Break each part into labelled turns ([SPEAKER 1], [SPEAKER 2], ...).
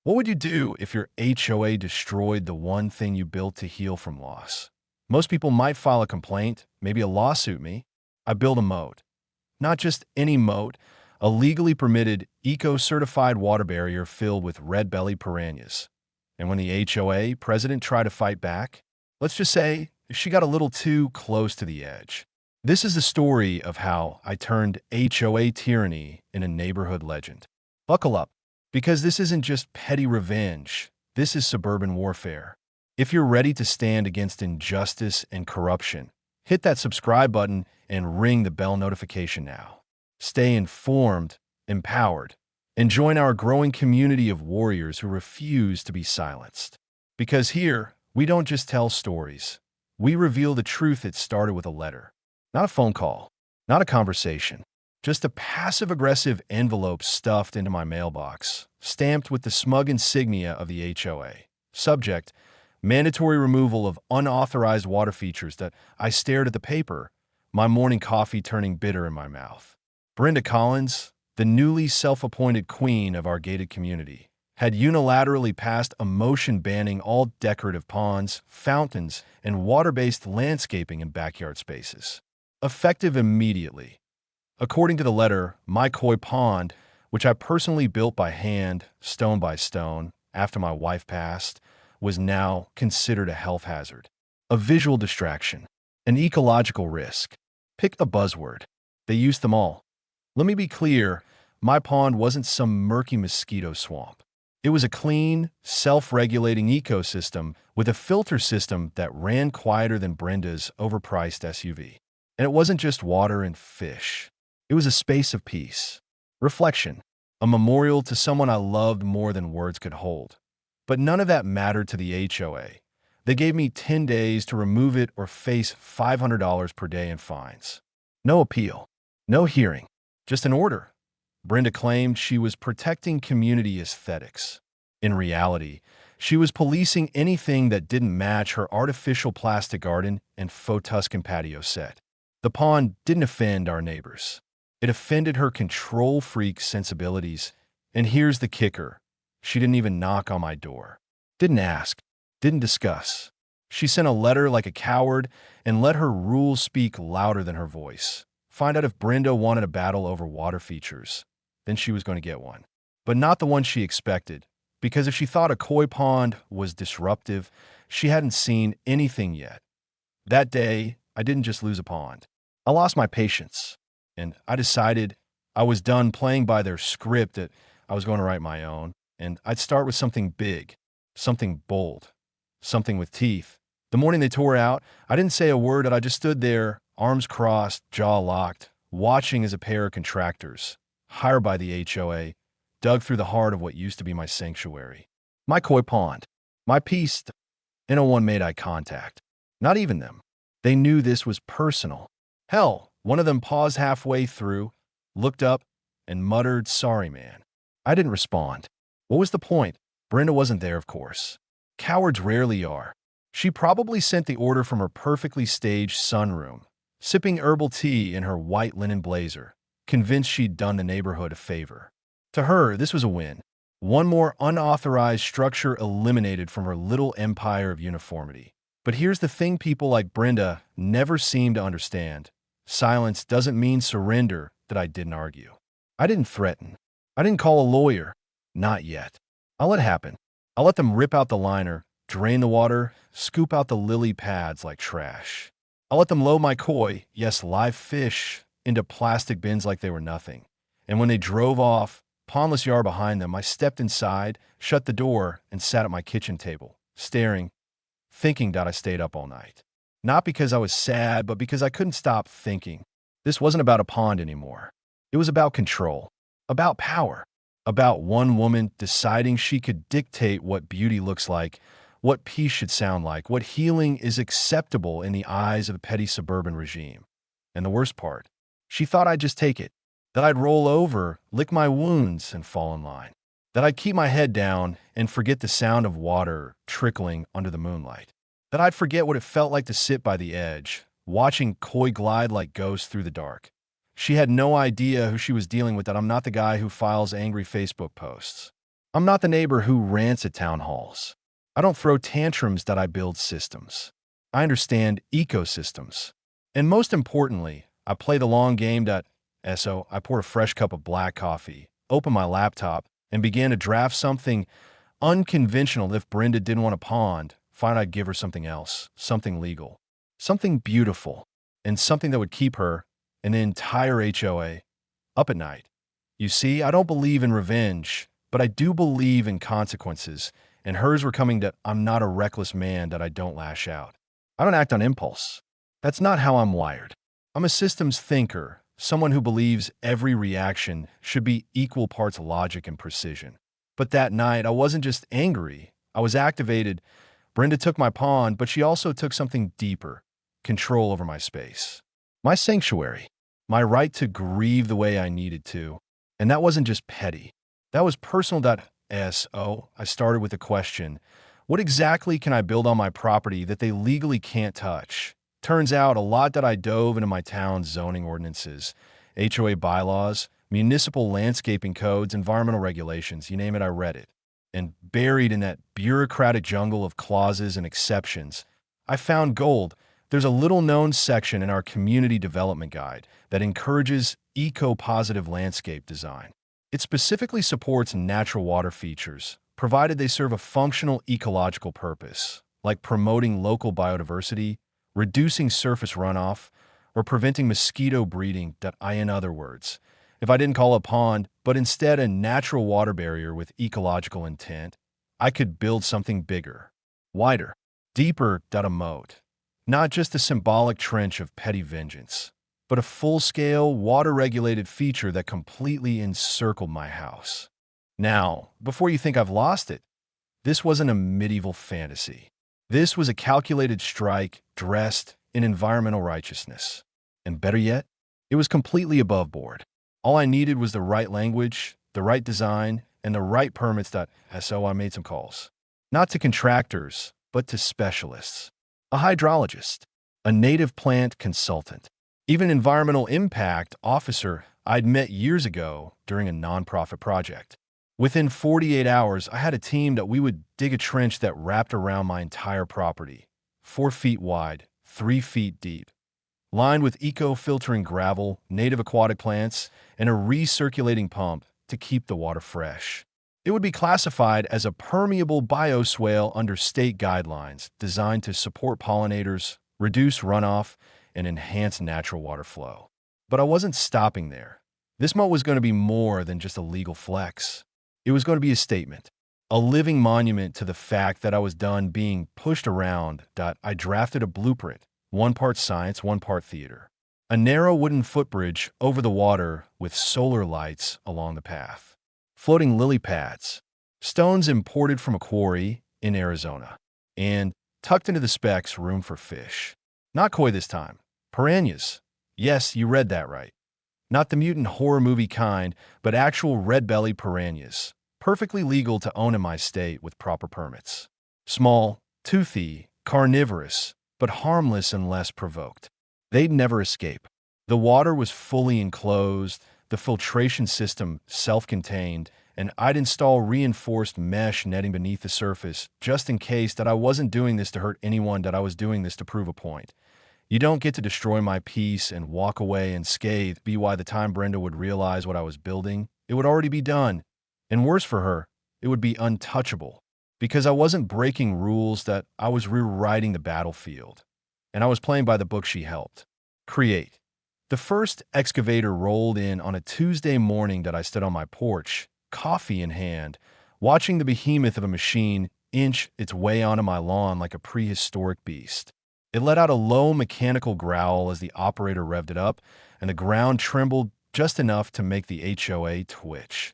[SPEAKER 1] What would you do if your HOA destroyed the one thing you built to heal from loss? Most people might file a complaint, maybe a lawsuit me. I build a moat. Not just any moat, a legally permitted, eco-certified water barrier filled with red-bellied piranhas. And when the HOA president tried to fight back, let's just say she got a little too close to the edge. This is the story of how I turned HOA tyranny into neighborhood legend. Buckle up, because this isn't just petty revenge, this is suburban warfare. If you're ready to stand against injustice and corruption, hit that subscribe button and ring the bell notification now. Stay informed, empowered, and join our growing community of warriors who refuse to be silenced. Because here, we don't just tell stories. We reveal the truth that started with a letter. Not a phone call, not a conversation, just a passive-aggressive envelope stuffed into my mailbox, stamped with the smug insignia of the HOA. Subject: mandatory removal of unauthorized water features. That I stared at the paper, my morning coffee turning bitter in my mouth. Brenda Collins, the newly self-appointed queen of our gated community, had unilaterally passed a motion banning all decorative ponds, fountains, and water-based landscaping in backyard spaces. Effective immediately. According to the letter, my koi pond, which I personally built by hand, stone by stone, after my wife passed, was now considered a health hazard, a visual distraction, an ecological risk. Pick a buzzword. They used them all. Let me be clear, my pond wasn't some murky mosquito swamp. It was a clean, self-regulating ecosystem with a filter system that ran quieter than Brenda's overpriced SUV. And it wasn't just water and fish. It was a space of peace, reflection, a memorial to someone I loved more than words could hold. But none of that mattered to the HOA. They gave me 10 days to remove it or face $500 per day in fines. No appeal, no hearing, just an order. Brenda claimed she was protecting community aesthetics. In reality, she was policing anything that didn't match her artificial plastic garden and faux Tuscan patio set. The pond didn't offend our neighbors. It offended her control freak sensibilities. And here's the kicker. She didn't even knock on my door. Didn't ask. Didn't discuss. She sent a letter like a coward and let her rules speak louder than her voice. Find out if Brenda wanted a battle over water features. Then she was going to get one. But not the one she expected. Because if she thought a koi pond was disruptive, she hadn't seen anything yet. That day, I didn't just lose a pond. I lost my patience. And I decided I was done playing by their script, that I was going to write my own. And I'd start with something big, something bold, something with teeth. The morning they tore out, I didn't say a word, and I just stood there, arms crossed, jaw locked, watching as a pair of contractors, hired by the HOA, dug through the heart of what used to be my sanctuary. My koi pond, my peace, and no one made eye contact. Not even them. They knew this was personal. Hell, one of them paused halfway through, looked up, and muttered, "Sorry, man." I didn't respond. What was the point? Brenda wasn't there, of course. Cowards rarely are. She probably sent the order from her perfectly staged sunroom, sipping herbal tea in her white linen blazer, convinced she'd done the neighborhood a favor. To her, this was a win. One more unauthorized structure eliminated from her little empire of uniformity. But here's the thing people like Brenda never seem to understand. Silence doesn't mean surrender. That I didn't argue. I didn't threaten. I didn't call a lawyer. Not yet. I'll let it happen. I'll let them rip out the liner, drain the water, scoop out the lily pads like trash. I'll let them load my koi, yes, live fish, into plastic bins like they were nothing. And when they drove off, pondless yard behind them, I stepped inside, shut the door, and sat at my kitchen table, staring, thinking that I stayed up all night. Not because I was sad, but because I couldn't stop thinking. This wasn't about a pond anymore. It was about control, about power, about one woman deciding she could dictate what beauty looks like, what peace should sound like, what healing is acceptable in the eyes of a petty suburban regime. And the worst part, she thought I'd just take it, that I'd roll over, lick my wounds, and fall in line, that I'd keep my head down and forget the sound of water trickling under the moonlight, that I'd forget what it felt like to sit by the edge, watching koi glide like ghosts through the dark. She had no idea who she was dealing with, that I'm not the guy who files angry Facebook posts. I'm not the neighbor who rants at town halls. I don't throw tantrums that I build systems. I understand ecosystems. And most importantly, I play the long game. So I poured a fresh cup of black coffee, opened my laptop, and began to draft something unconventional. If Brenda didn't want a pond, fine, I'd give her something else, something legal, something beautiful, and something that would keep her and the entire HOA up at night. You see, I don't believe in revenge, but I do believe in consequences, and hers were coming. That I'm not a reckless man, that I don't lash out. I don't act on impulse. That's not how I'm wired. I'm a systems thinker, someone who believes every reaction should be equal parts logic and precision. But that night, I wasn't just angry, I was activated. Brenda took my pawn, but she also took something deeper: control over my space, my sanctuary, my right to grieve the way I needed to. And that wasn't just petty, that was personal. So I started with a question: what exactly can I build on my property that they legally can't touch? Turns out a lot. That I dove into my town's zoning ordinances, HOA bylaws, municipal landscaping codes, environmental regulations, you name it, I read it. And buried in that bureaucratic jungle of clauses and exceptions, I found gold. There's a little-known section in our community development guide that encourages eco-positive landscape design. It specifically supports natural water features, provided they serve a functional ecological purpose, like promoting local biodiversity, reducing surface runoff, or preventing mosquito breeding. In other words, if I didn't call a pond, but instead a natural water barrier with ecological intent, I could build something bigger, wider, deeper. A moat. Not just a symbolic trench of petty vengeance, but a full-scale, water-regulated feature that completely encircled my house. Now, before you think I've lost it, this wasn't a medieval fantasy. This was a calculated strike dressed in environmental righteousness. And better yet, it was completely above board. All I needed was the right language, the right design, and the right permits. So I made some calls. Not to contractors, but to specialists. A hydrologist, a native plant consultant, even an environmental impact officer I'd met years ago during a nonprofit project. Within 48 hours, I had a team that we would dig a trench that wrapped around my entire property, 4 feet wide, 3 feet deep, lined with eco-filtering gravel, native aquatic plants, and a recirculating pump to keep the water fresh. It would be classified as a permeable bioswale under state guidelines designed to support pollinators, reduce runoff, and enhance natural water flow. But I wasn't stopping there. This moat was going to be more than just a legal flex. It was going to be a statement, a living monument to the fact that I was done being pushed around. I drafted a blueprint, 1 part science, 1 part theater. A narrow wooden footbridge over the water with solar lights along the path. Floating lily pads, stones imported from a quarry in Arizona, and tucked into the specs, room for fish. Not koi this time. Piranhas. Yes, you read that right. Not the mutant horror movie kind, but actual red-bellied piranhas, perfectly legal to own in my state with proper permits. Small, toothy, carnivorous, but harmless unless provoked. They'd never escape. The water was fully enclosed, the filtration system self-contained, and I'd install reinforced mesh netting beneath the surface just in case. That I wasn't doing this to hurt anyone, that I was doing this to prove a point. You don't get to destroy my peace and walk away unscathed. By the time Brenda would realize what I was building, it would already be done. And worse for her, it would be untouchable. Because I wasn't breaking rules, that I was rewriting the battlefield. And I was playing by the book she helped create. The first excavator rolled in on a Tuesday morning. That I stood on my porch, coffee in hand, watching the behemoth of a machine inch its way onto my lawn like a prehistoric beast. It let out a low mechanical growl as the operator revved it up, and the ground trembled just enough to make the HOA twitch.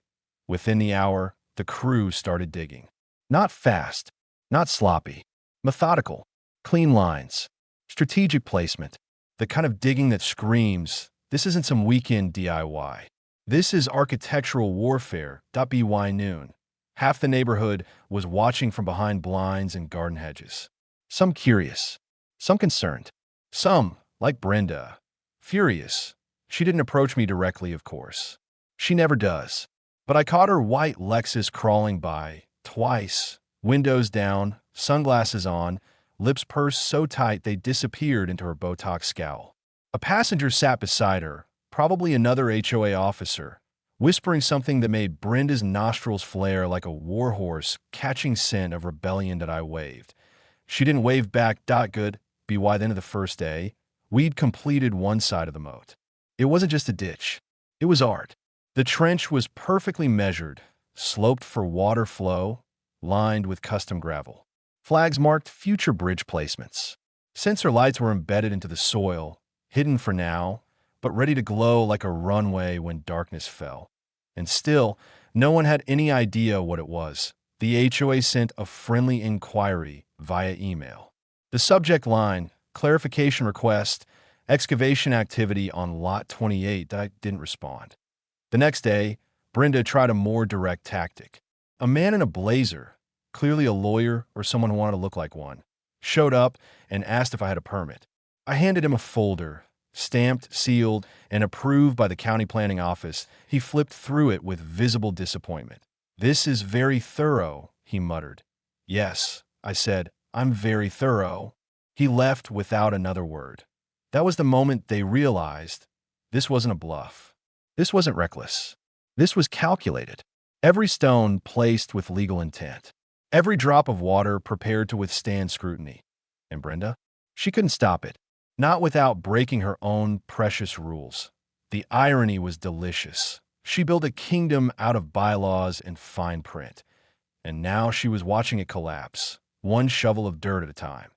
[SPEAKER 1] Within the hour, the crew started digging. Not fast, not sloppy, methodical, clean lines, strategic placement, the kind of digging that screams, this isn't some weekend DIY. This is architectural warfare. By noon, half the neighborhood was watching from behind blinds and garden hedges. Some curious, some concerned, some, like Brenda, furious. She didn't approach me directly, of course. She never does. But I caught her white Lexus crawling by, twice, windows down, sunglasses on, lips pursed so tight they disappeared into her Botox scowl. A passenger sat beside her, probably another HOA officer, whispering something that made Brenda's nostrils flare like a warhorse catching scent of rebellion that I waved. She didn't wave back. Good, be why the end of the first day. We'd completed one side of the moat. It wasn't just a ditch. It was art. The trench was perfectly measured, sloped for water flow, lined with custom gravel. Flags marked future bridge placements. Sensor lights were embedded into the soil, hidden for now, but ready to glow like a runway when darkness fell. And still, no one had any idea what it was. The HOA sent a friendly inquiry via email. The subject line, clarification request, excavation activity on Lot 28. I didn't respond. The next day, Brenda tried a more direct tactic. A man in a blazer, clearly a lawyer or someone who wanted to look like one, showed up and asked if I had a permit. I handed him a folder, stamped, sealed, and approved by the county planning office. He flipped through it with visible disappointment. "This is very thorough," he muttered. "Yes," I said, "I'm very thorough." He left without another word. That was the moment they realized this wasn't a bluff. This wasn't reckless. This was calculated. Every stone placed with legal intent. Every drop of water prepared to withstand scrutiny. And Brenda? She couldn't stop it. Not without breaking her own precious rules. The irony was delicious. She built a kingdom out of bylaws and fine print. And now she was watching it collapse, one shovel of dirt at a time.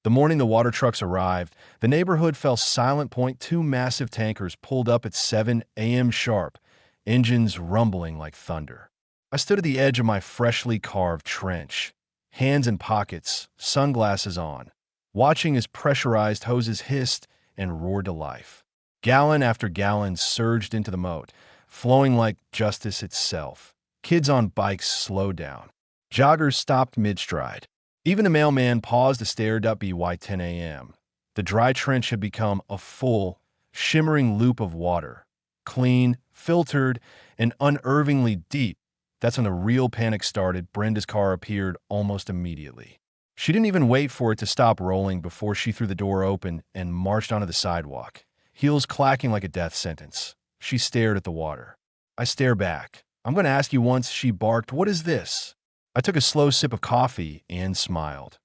[SPEAKER 1] The morning the water trucks arrived, the neighborhood fell silent. Two massive tankers pulled up at 7 a.m. sharp, engines rumbling like thunder. I stood at the edge of my freshly carved trench, hands in pockets, sunglasses on, watching as pressurized hoses hissed and roared to life. Gallon after gallon surged into the moat, flowing like justice itself. Kids on bikes slowed down. Joggers stopped mid-stride. Even the mailman paused to stare. By 10 a.m. The dry trench had become a full, shimmering loop of water, clean, filtered, and unervingly deep. That's when the real panic started. Brenda's car appeared almost immediately. She didn't even wait for it to stop rolling before she threw the door open and marched onto the sidewalk, heels clacking like a death sentence. She stared at the water. I stared back. "I'm going to ask you once," she barked. "What is this?" I took a slow sip of coffee and smiled.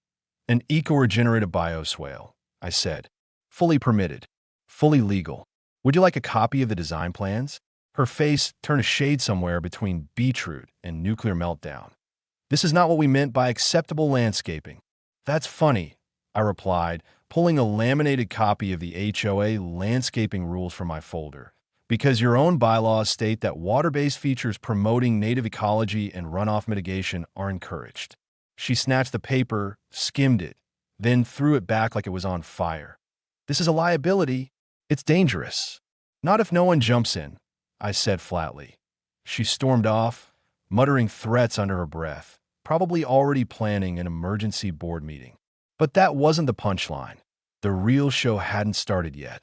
[SPEAKER 1] "An eco-regenerative bioswale," I said. "Fully permitted. Fully legal. Would you like a copy of the design plans?" Her face turned a shade somewhere between beetroot and nuclear meltdown. "This is not what we meant by acceptable landscaping." "That's funny," I replied, pulling a laminated copy of the HOA landscaping rules from my folder. "Because your own bylaws state that water-based features promoting native ecology and runoff mitigation are encouraged." She snatched the paper, skimmed it, then threw it back like it was on fire. "This is a liability. It's dangerous." "Not if no one jumps in," I said flatly. She stormed off, muttering threats under her breath, probably already planning an emergency board meeting. But that wasn't the punchline. The real show hadn't started yet.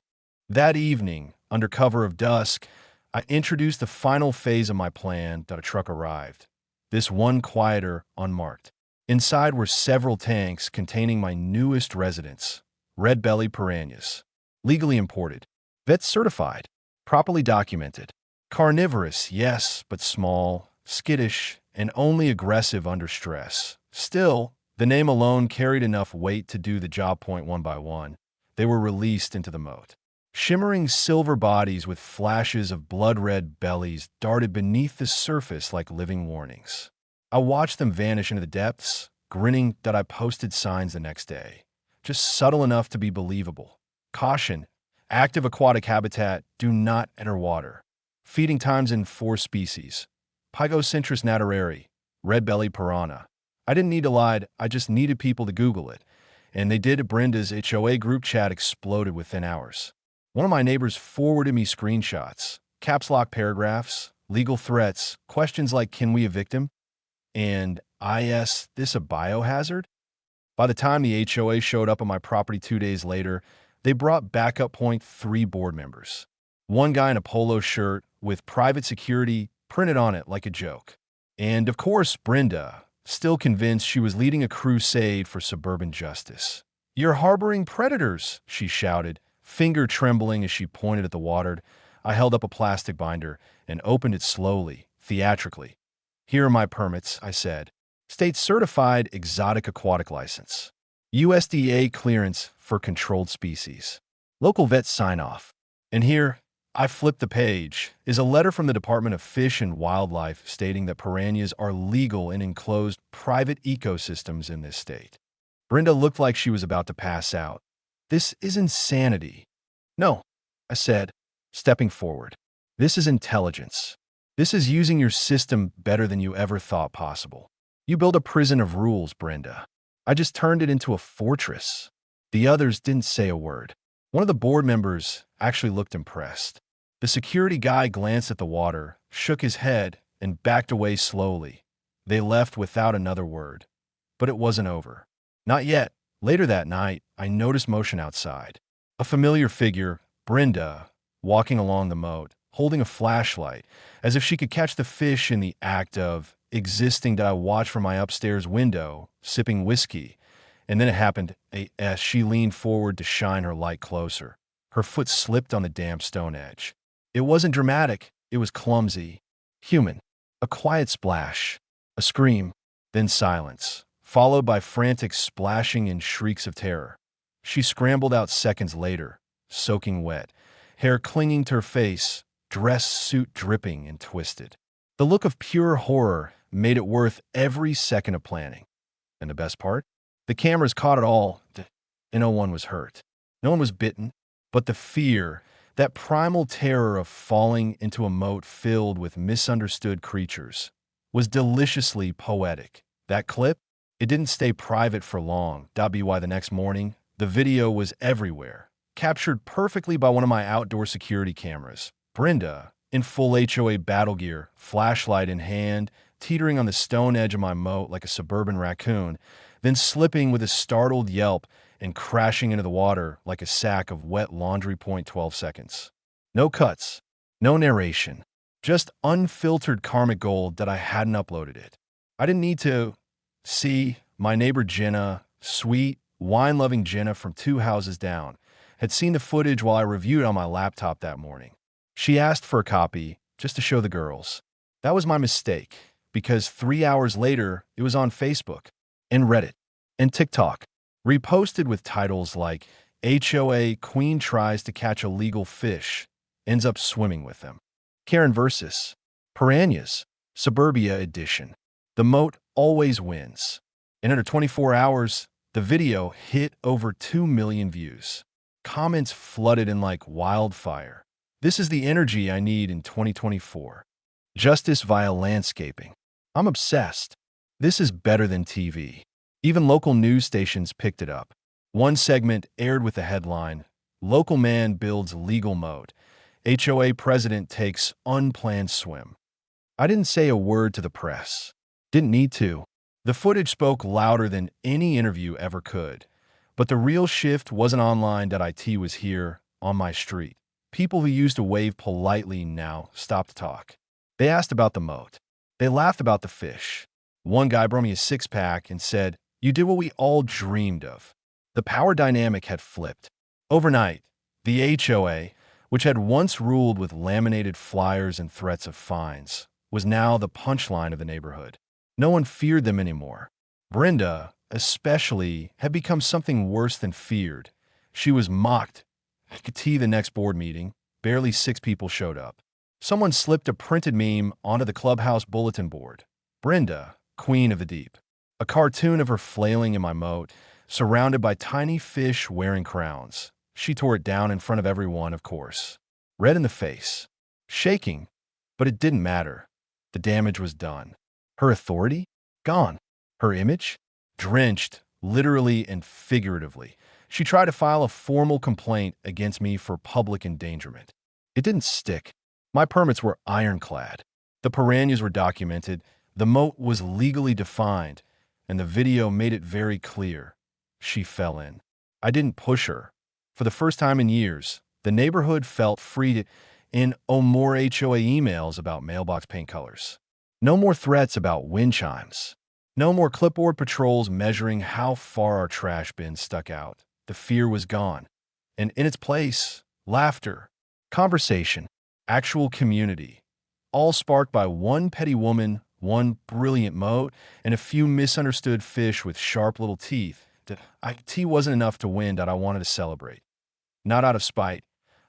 [SPEAKER 1] That evening, under cover of dusk, I introduced the final phase of my plan. A truck arrived. This one quieter, unmarked. Inside were several tanks containing my newest residents, red-bellied piranhas. Legally imported. Vet certified. Properly documented. Carnivorous, yes, but small, skittish, and only aggressive under stress. Still, the name alone carried enough weight to do the job. One by one, they were released into the moat. Shimmering silver bodies with flashes of blood-red bellies darted beneath the surface like living warnings. I watched them vanish into the depths, grinning that I posted signs the next day. Just subtle enough to be believable. Caution, active aquatic habitat, do not enter water. Feeding times in 4 species. Pygocentris naturari, red-bellied piranha. I didn't need to lie, I just needed people to Google it. And they did. Brenda's HOA group chat exploded within hours. One of my neighbors forwarded me screenshots, caps lock paragraphs, legal threats, questions like, "Can we evict him?" And, "Is this a biohazard?" By the time the HOA showed up on my property 2 days later, they brought backup. 3 board members. One guy in a polo shirt with private security printed on it like a joke. And of course, Brenda, still convinced she was leading a crusade for suburban justice. "You're harboring predators," she shouted, finger trembling as she pointed at the water. I held up a plastic binder and opened it slowly, theatrically. "Here are my permits," I said. "State-certified exotic aquatic license. USDA clearance for controlled species. Local vet sign-off. And here," I flipped the page, "is a letter from the Department of Fish and Wildlife stating that piranhas are legal in enclosed private ecosystems in this state." Brenda looked like she was about to pass out. "This is insanity." "No," I said, stepping forward. "This is intelligence. This is using your system better than you ever thought possible. You build a prison of rules, Brenda. I just turned it into a fortress." The others didn't say a word. One of the board members actually looked impressed. The security guy glanced at the water, shook his head, and backed away slowly. They left without another word. But it wasn't over. Not yet. Later that night, I noticed motion outside. A familiar figure, Brenda, walking along the moat, holding a flashlight, as if she could catch the fish in the act of existing that I watched from my upstairs window, sipping whiskey. And then it happened as she leaned forward to shine her light closer. Her foot slipped on the damp stone edge. It wasn't dramatic. It was clumsy. Human. A quiet splash. A scream. Then silence, followed by frantic splashing and shrieks of terror. She scrambled out seconds later, soaking wet, hair clinging to her face, dress suit dripping and twisted. The look of pure horror made it worth every second of planning. And the best part? The cameras caught it all, and no one was hurt. No one was bitten, but the fear, that primal terror of falling into a moat filled with misunderstood creatures, was deliciously poetic. That clip? It didn't stay private for long. The next morning, the video was everywhere, captured perfectly by one of my outdoor security cameras. Brenda, in full HOA battle gear, flashlight in hand, teetering on the stone edge of my moat like a suburban raccoon, then slipping with a startled yelp and crashing into the water like a sack of wet laundry. 12 seconds. No cuts, no narration, just unfiltered karmic gold that I hadn't uploaded it. I didn't need to. See, my neighbor Jenna, sweet, wine-loving Jenna from 2 houses down, had seen the footage while I reviewed it on my laptop that morning. She asked for a copy just to show the girls. That was my mistake, because 3 hours later, it was on Facebook and Reddit and TikTok, reposted with titles like HOA Queen tries to catch illegal fish, ends up swimming with them. Karen versus Piranhas, Suburbia edition. The moat always wins. In under 24 hours, the video hit over 2 million views. Comments flooded in like wildfire. This is the energy I need in 2024. Justice via landscaping. I'm obsessed. This is better than TV. Even local news stations picked it up. One segment aired with the headline, "Local Man Builds Legal Moat. HOA President Takes Unplanned Swim." I didn't say a word to the press. Didn't need to. The footage spoke louder than any interview ever could. But the real shift wasn't online. IT was here, on my street. People who used to wave politely now stopped to talk. They asked about the moat. They laughed about the fish. One guy brought me a 6-pack and said, "You did what we all dreamed of." The power dynamic had flipped. Overnight, the HOA, which had once ruled with laminated flyers and threats of fines, was now the punchline of the neighborhood. No one feared them anymore. Brenda, especially, had become something worse than feared. She was mocked. At the next board meeting, barely 6 people showed up. Someone slipped a printed meme onto the clubhouse bulletin board. Brenda, Queen of the Deep. A cartoon of her flailing in my moat, surrounded by tiny fish wearing crowns. She tore it down in front of everyone, of course. Red in the face. Shaking. But it didn't matter. The damage was done. Her authority? Gone. Her image? Drenched, literally and figuratively. She tried to file a formal complaint against me for public endangerment. It didn't stick. My permits were ironclad. The piranhas were documented. The moat was legally defined, and the video made it very clear. She fell in. I didn't push her. For the first time in years, the neighborhood felt free to And more HOA emails about mailbox paint colors. No more threats about wind chimes. No more clipboard patrols measuring how far our trash bins stuck out. The fear was gone. And in its place, laughter, conversation, actual community, all sparked by one petty woman, one brilliant moat, and a few misunderstood fish with sharp little teeth. That IT wasn't enough to win that I wanted to celebrate. Not out of spite.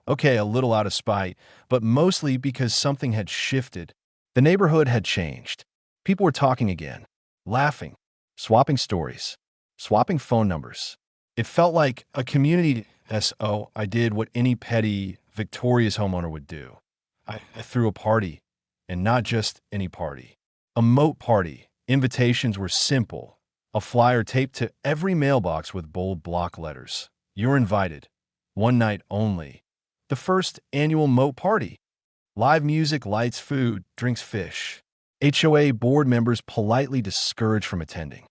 [SPEAKER 1] Okay, a little out of spite, but mostly because something had shifted. The neighborhood had changed. People were talking again, laughing, swapping stories, swapping phone numbers. It felt like a community. I did what any petty, victorious homeowner would do. I threw a party, and not just any party. A moat party. Invitations were simple. A flyer taped to every mailbox with bold block letters. You're invited. One night only. The first annual moat party. Live music, lights, food, drinks, fish. HOA board members politely discouraged from attending.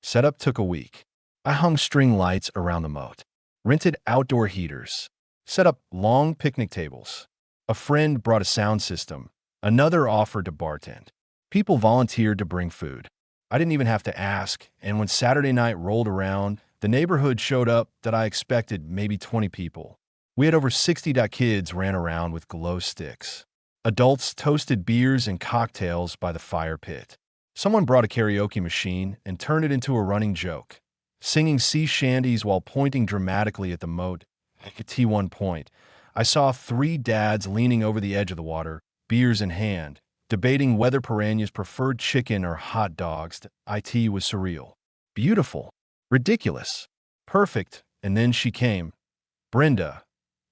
[SPEAKER 1] Setup took a week. I hung string lights around the moat. Rented outdoor heaters. Set up long picnic tables. A friend brought a sound system. Another offered to bartend. People volunteered to bring food. I didn't even have to ask, and when Saturday night rolled around, the neighborhood showed up that I expected maybe 20 people. We had over 60 kids ran around with glow sticks. Adults toasted beers and cocktails by the fire pit. Someone brought a karaoke machine and turned it into a running joke, singing sea shanties while pointing dramatically at the moat. At T1 point, I saw 3 dads leaning over the edge of the water, beers in hand, debating whether Piranhas preferred chicken or hot dogs. IT was surreal. Beautiful. Ridiculous. Perfect. And then she came. Brenda.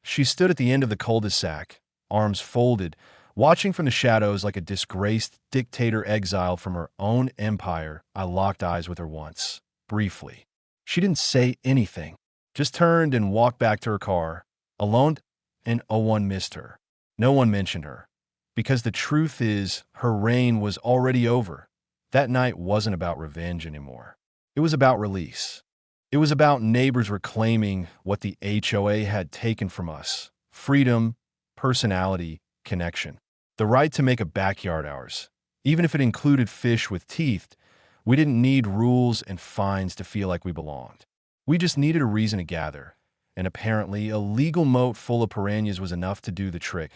[SPEAKER 1] She stood at the end of the cul-de-sac, arms folded, watching from the shadows like a disgraced dictator exiled from her own empire. I locked eyes with her once, briefly. She didn't say anything, just turned and walked back to her car, alone, and no one missed her. No one mentioned her. Because the truth is, her reign was already over. That night wasn't about revenge anymore. It was about release. It was about neighbors reclaiming what the HOA had taken from us. Freedom, personality, connection. The right to make a backyard ours. Even if it included fish with teeth, we didn't need rules and fines to feel like we belonged. We just needed a reason to gather. And apparently, a legal moat full of piranhas was enough to do the trick.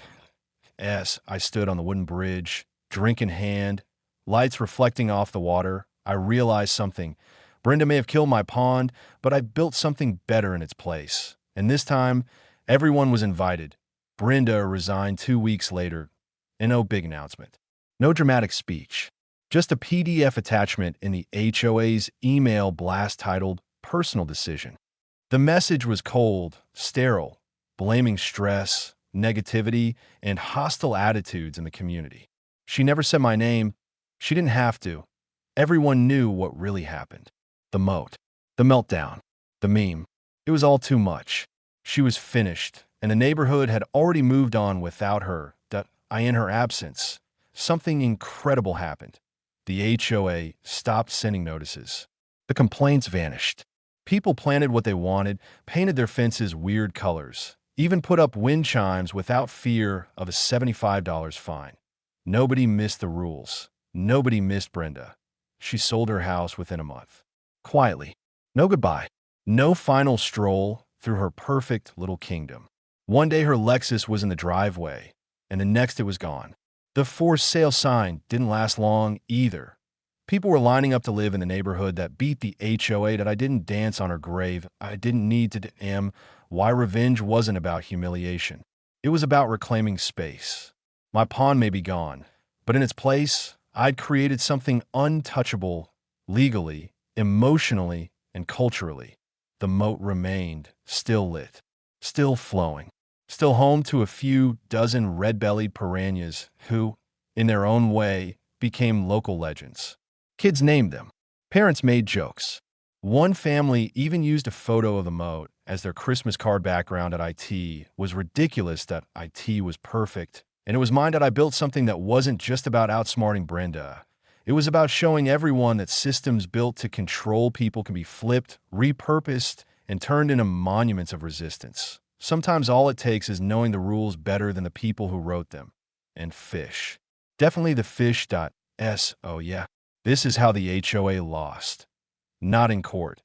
[SPEAKER 1] I stood on the wooden bridge, drink in hand, lights reflecting off the water. I realized something. Brenda may have killed my pond, but I built something better in its place. And this time, everyone was invited. Brenda resigned 2 weeks later. And no big announcement. No dramatic speech. Just a PDF attachment in the HOA's email blast titled Personal Decision. The message was cold, sterile, blaming stress, negativity, and hostile attitudes in the community. She never said my name. She didn't have to. Everyone knew what really happened. The moat. The meltdown. The meme. It was all too much. She was finished, and the neighborhood had already moved on without her. In her absence, something incredible happened. The HOA stopped sending notices. The complaints vanished. People planted what they wanted, painted their fences weird colors, even put up wind chimes without fear of a $75 fine. Nobody missed the rules. Nobody missed Brenda. She sold her house within a month. Quietly. No goodbye. No final stroll through her perfect little kingdom. One day her Lexus was in the driveway, and the next it was gone. The for sale sign didn't last long either. People were lining up to live in the neighborhood that beat the HOA that I didn't dance on her grave. I didn't need to why revenge wasn't about humiliation. It was about reclaiming space. My pond may be gone, but in its place, I'd created something untouchable, legally, emotionally, and culturally. The moat remained, still lit, still flowing, still home to a few dozen red-bellied piranhas who, in their own way, became local legends. Kids named them. Parents made jokes. One family even used a photo of the moat as their Christmas card background at IT. Was ridiculous that IT was perfect, and it was mine that I built something that wasn't just about outsmarting Brenda. It was about showing everyone that systems built to control people can be flipped, repurposed, and turned into monuments of resistance. Sometimes all it takes is knowing the rules better than the people who wrote them. And fish. Definitely the fish.s. Oh yeah. This is how the HOA lost. Not in court.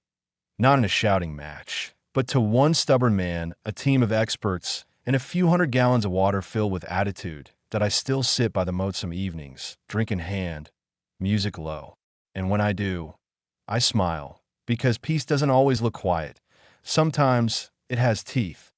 [SPEAKER 1] Not in a shouting match. But to one stubborn man, a team of experts, and a few hundred gallons of water filled with attitude that I still sit by the moat some evenings, drink in hand, music low. And when I do, I smile. Because peace doesn't always look quiet. Sometimes it has teeth.